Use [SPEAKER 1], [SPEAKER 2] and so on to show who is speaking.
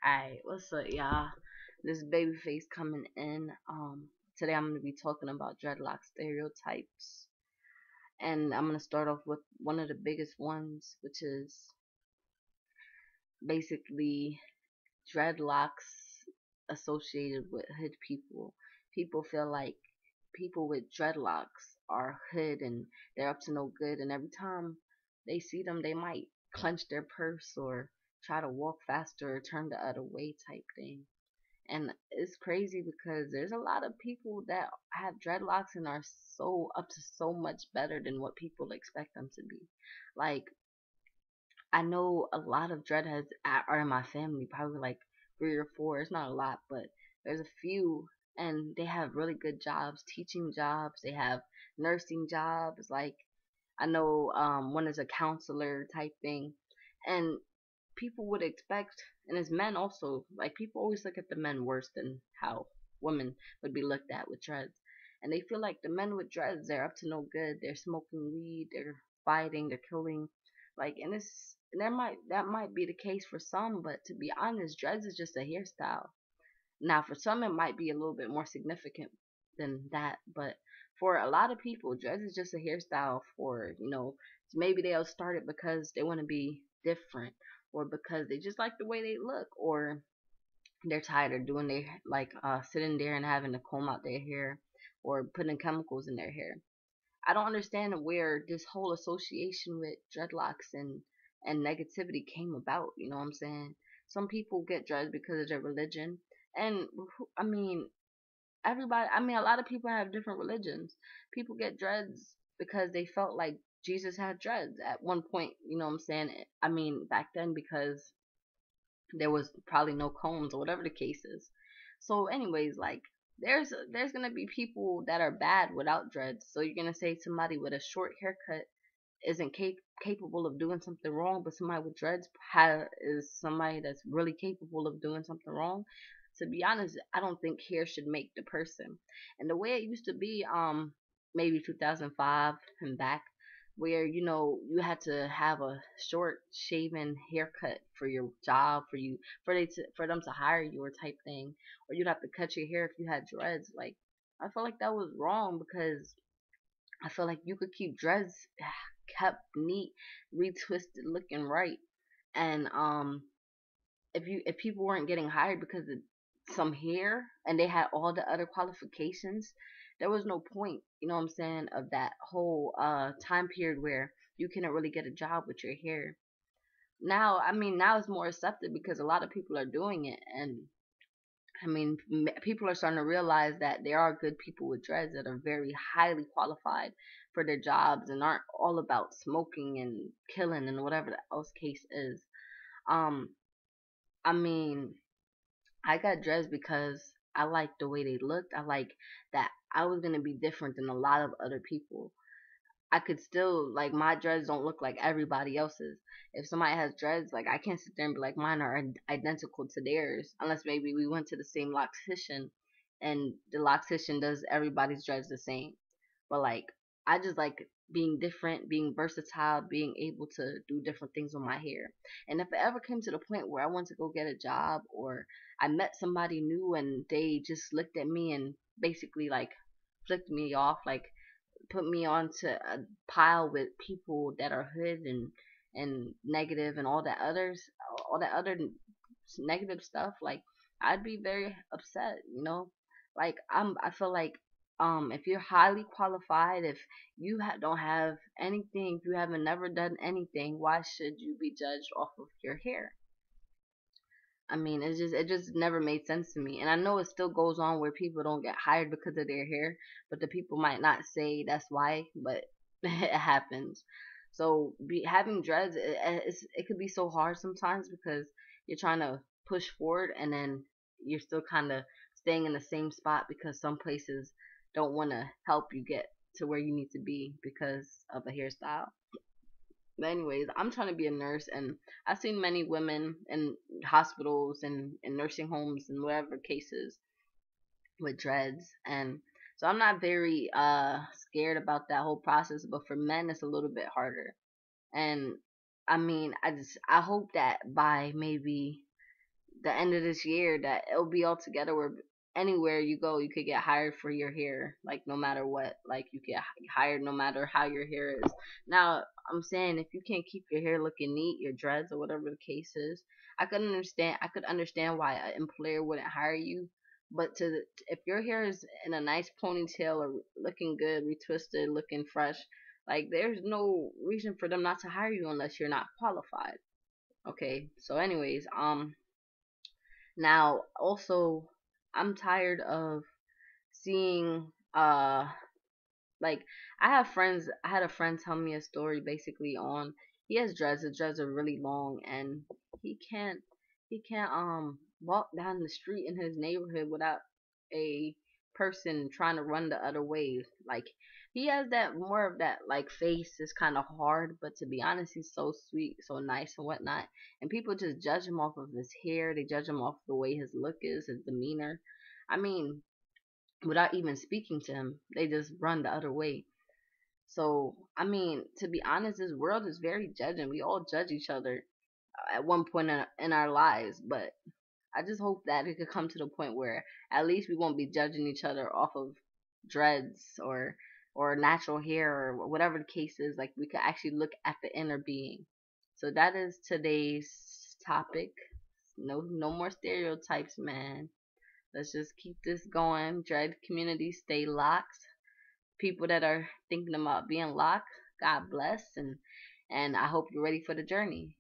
[SPEAKER 1] Alright, what's up, y'all? This baby face coming in. Today I'm gonna be talking about dreadlock stereotypes, and I'm gonna start off with one of the biggest ones, which is basically dreadlocks associated with hood people. People feel like people with dreadlocks are hood and they're up to no good, and every time they see them, they might clench their purse or try to walk faster or turn the other way type thing. And it's crazy because there's a lot of people that have dreadlocks and are so up to so much better than what people expect them to be. Like, I know a lot of dreadheads are in my family, probably like three or four. It's not a lot, but there's a few, and they have really good jobs, teaching jobs. They have nursing jobs. Like, I know one is a counselor type thing, and people would expect, and as men also, like people always look at the men worse than how women would be looked at with dreads. And they feel like the men with dreads, they're up to no good. They're smoking weed, they're fighting, they're killing. Like, and it's and that might be the case for some, but to be honest, dreads is just a hairstyle. Now, for some, it might be a little bit more significant than that, but for a lot of people, dreads is just a hairstyle for, maybe they'll start it because they want to be different, or because they just like the way they look, or they're tired of doing their, like, sitting there and having to comb out their hair, or putting chemicals in their hair. I don't understand where this whole association with dreadlocks and negativity came about. You know what I'm saying? Some people get dreads because of their religion, and I mean, a lot of people have different religions. People get dreads because they felt like Jesus had dreads at one point. You know what I'm saying? I mean, back then, because there was probably no combs or whatever the case is. So, anyways, like, there's gonna be people that are bad without dreads. So you're gonna say somebody with a short haircut isn't capable of doing something wrong, but somebody with dreads is somebody that's really capable of doing something wrong. To be honest, I don't think hair should make the person. And the way it used to be, maybe 2005 and back, where you had to have a short shaven haircut for your job, for them to hire you, or type thing, or you'd have to cut your hair if you had dreads. Like, I felt like that was wrong, because I feel like you could keep dreads kept neat, retwisted, looking right. And if people weren't getting hired because of some hair, and they had all the other qualifications, there was no point, you know what I'm saying, of that whole time period where you couldn't really get a job with your hair. Now, I mean, now it's more accepted because a lot of people are doing it, and I mean, people are starting to realize that there are good people with dreads that are very highly qualified for their jobs and aren't all about smoking and killing and whatever the else case is. Um, I mean, I got dreads because I liked the way they looked. I like that I was gonna be different than a lot of other people. I could still, like, my dreads don't look like everybody else's. If somebody has dreads, like, I can't sit there and be like mine are identical to theirs, unless maybe we went to the same loctician, and the loctician does everybody's dreads the same. But, like, I just like being different, being versatile, being able to do different things with my hair. And if it ever came to the point where I want to go get a job, or I met somebody new and they just looked at me and basically, like, flicked me off, like, put me onto a pile with people that are hood and negative and all that other negative stuff, like, I'd be very upset. Like, I feel like, if you're highly qualified, if you don't have anything, if you haven't never done anything, why should you be judged off of your hair? I mean, it just never made sense to me. And I know it still goes on where people don't get hired because of their hair, but the people might not say that's why, but it happens. So, having dreads, it could be so hard sometimes, because you're trying to push forward, and then you're still kind of staying in the same spot because some places don't want to help you get to where you need to be because of a hairstyle. But anyways, I'm trying to be a nurse, and I've seen many women in hospitals and in nursing homes and whatever cases with dreads, and so I'm not very scared about that whole process. But for men, it's a little bit harder. And I mean, I hope that by maybe the end of this year that it'll be all together where anywhere you go you could get hired for your hair, like no matter what, like you get hired no matter how your hair is. Now I'm saying if you can't keep your hair looking neat, your dreads or whatever the case is, I could understand why an employer wouldn't hire you. But if your hair is in a nice ponytail or looking good, retwisted, looking fresh, like there's no reason for them not to hire you unless you're not qualified. Okay, so anyways, now also I'm tired of seeing like I had a friend tell me a story basically on he has dreads. His dreads are really long and he can't he can't walk down the street in his neighborhood without a person trying to run the other way. Like he has that more of that like face is kind of hard, but to be honest, he's so sweet, so nice and whatnot. And people just judge him off of his hair. They judge him off the way his look is, his demeanor. I mean, without even speaking to him, they just run the other way. So, I mean, to be honest, this world is very judging. We all judge each other at one point in our lives, but I just hope that it could come to the point where at least we won't be judging each other off of dreads or natural hair or whatever the case is. Like we could actually look at the inner being. So that is today's topic. No more stereotypes, man. Let's just keep this going. Dread community, stay locked. People that are thinking about being locked, God bless, and I hope you're ready for the journey.